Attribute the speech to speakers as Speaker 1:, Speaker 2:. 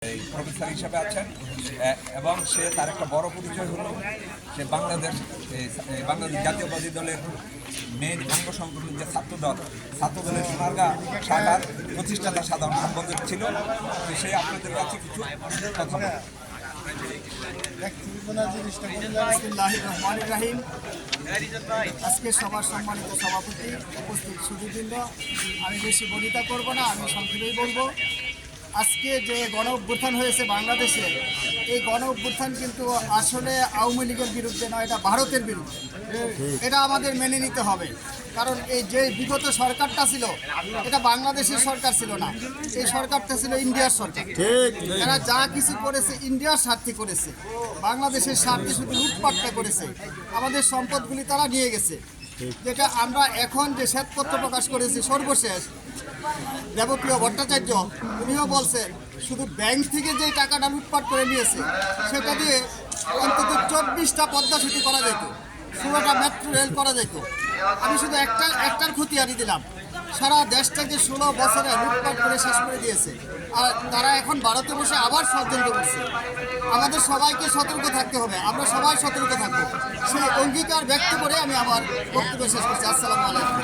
Speaker 1: Professor হিসাবে আছেন এবং সে তার একটা বড় পরিচয় হলো সে বাংলাদেশ জাতীয়বাদী দলের মেইন অঙ্গ সংগঠন যে ছাত্রদলের সোনারগাঁ শাখার প্রতিষ্ঠাতা সাধারণ সম্পাদক ছিল। তো সে আপনাদের কাছে কিছু কথা বলে।
Speaker 2: আজকে সবার সম্মানিত সভাপতি উপস্থিত সুধীবৃন্দ, আমি বেশি বলিতা করব না, আমি সংক্ষেপেই বলবো। আজকে যে গণ অভ্যুত্থান হয়েছে বাংলাদেশে, এই গণ অভ্যুত্থান কিন্তু আসলে আওয়ামী লীগের বিরুদ্ধে নয়, এটা ভারতের বিরুদ্ধে। এটা আমাদের মেনে নিতে হবে, কারণ এই যে বিগত সরকারটা ছিল এটা বাংলাদেশের সরকার ছিল না, এই সরকারটা ছিল ইন্ডিয়ার সরকার। এরা যা কিছু করেছে ইন্ডিয়ার স্বার্থে করেছে, বাংলাদেশের স্বার্থে শুধু লুটপাটটা করেছে, আমাদের সম্পদগুলি তারা নিয়ে গেছে। যেটা আমরা এখন যে শ্বেতপত্র প্রকাশ করেছি সর্বশেষ, দেবপ্রিয় ভট্টাচার্য উনিও বলছেন শুধু ব্যাংক থেকে যে টাকাটা লুটপাট করে নিয়েছে সেটা দিয়ে অন্তত 24টা পদ্মা সেতু করা যেত, 16টা মেট্রো রেল করা যেত। আমি শুধু একটার খতিয়ানি দিলাম, সারা দেশটাকে 16 বছরে লুটপাট করে শেষ করে দিয়েছে। আর তারা এখন ভারতে বসে আবার ষড়যন্ত্র করছে। আমাদের সবাইকে সতর্ক থাকতে হবে, আমরা সবাই সতর্ক থাকবো, সেই অঙ্গীকার ব্যক্ত করে আমি আমার বক্তব্য শেষ করছি। আসসালামু আলাইকুম।